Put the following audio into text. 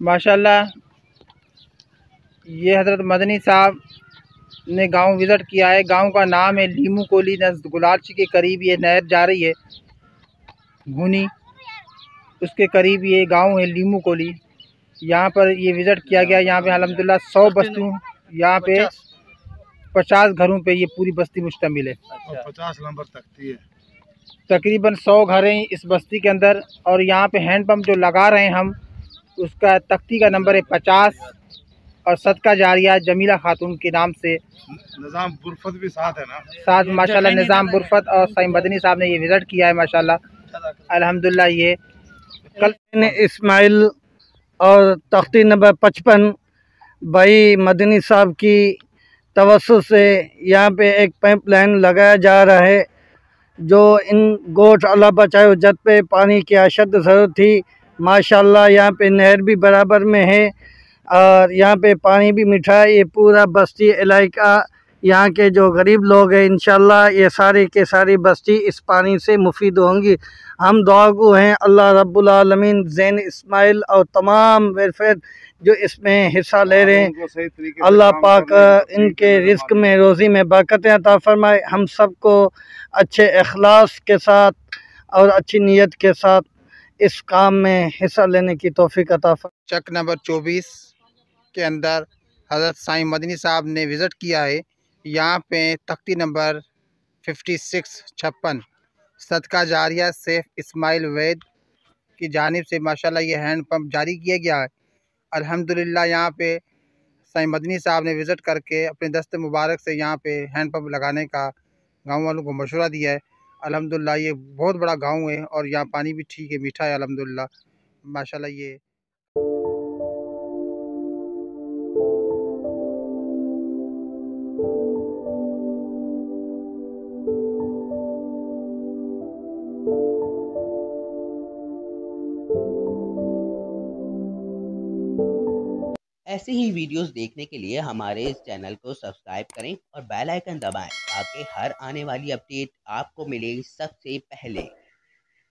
माशाल्लाह ये हज़रत मदनी साहब ने गांव विज़िट किया है। गांव का नाम है लीमू कोली, नज़दीक गुलारची के करीब ये नहर जा रही है घूनी, उसके करीब ये गांव है लीमू कोली। यहाँ पर ये विज़िट किया गया। यहाँ पे अल्हम्दुलिल्लाह 100 बस्तियों, यहाँ पे 50 घरों पे ये पूरी बस्ती मुश्तमिल है। 50 नंबर तकती है, तकरीबन 100 घर हैं इस बस्ती के अंदर। और यहाँ पे हैंडपम्प जो लगा रहे हैं हम, उसका तख्ती का नंबर है 50 और सदका जारिया जमीला खातून के नाम से। निज़ाम बुरफत भी साथ है ना, साथ माशाल्लाह निज़ाम बुरफत और साईं मदनी साहब ने ये विज़िट किया है माशाल्लाह अल्हम्दुलिल्लाह। ये कल इस्माइल और तख्ती नंबर 55 भाई मदनी साहब की तवज्जो से यहाँ पे एक पाइप लाइन लगाया जा रहा है, जो इन गोठ अल्लाह बचाए जद पे पानी की अशद ज़रूरत थी। माशाल्लाह यहाँ पे नहर भी बराबर में है और यहाँ पे पानी भी मीठा है। ये पूरा बस्ती इलाका, यहाँ के जो गरीब लोग हैं, इंशाल्लाह ये सारी के सारी बस्ती इस पानी से मुफीद होंगी। हम दुआगो हैं अल्लाह रब्बुल आलमीन ज़ैन इस्माइल और तमाम वेलफेयर जो इसमें हिस्सा ले रहे हैं, अल्लाह पाक इनके रिस्क में रोज़ी में बरकत अता फरमाए। हम सबको अच्छे इखलास के साथ और अच्छी नीयत के साथ इस काम में हिस्सा लेने की तौफीक अता फरमाए। चक नंबर 24 के अंदर हज़रत साईं मदनी साहब ने विज़िट किया है। यहाँ पे तख्ती नंबर 56 सदका जारिया सैफ इस्माइल वैद की जानिब से माशाल्लाह ये हैंड पंप जारी किया गया है। अल्हम्दुलिल्लाह यहाँ पे साईं मदनी साहब ने विज़िट करके अपने दस्त मुबारक से यहाँ पे हैंड पंप लगाने का गाँव वालों को मशवरा दिया है। अल्हम्दुलिल्लाह ये बहुत बड़ा गाँव है और यहाँ पानी भी ठीक है, मीठा है अल्हम्दुलिल्लाह माशाल्लाह। ये ऐसी ही वीडियोस देखने के लिए हमारे इस चैनल को सब्सक्राइब करें और बेल आइकन दबाएं ताकि हर आने वाली अपडेट आपको मिले सबसे पहले।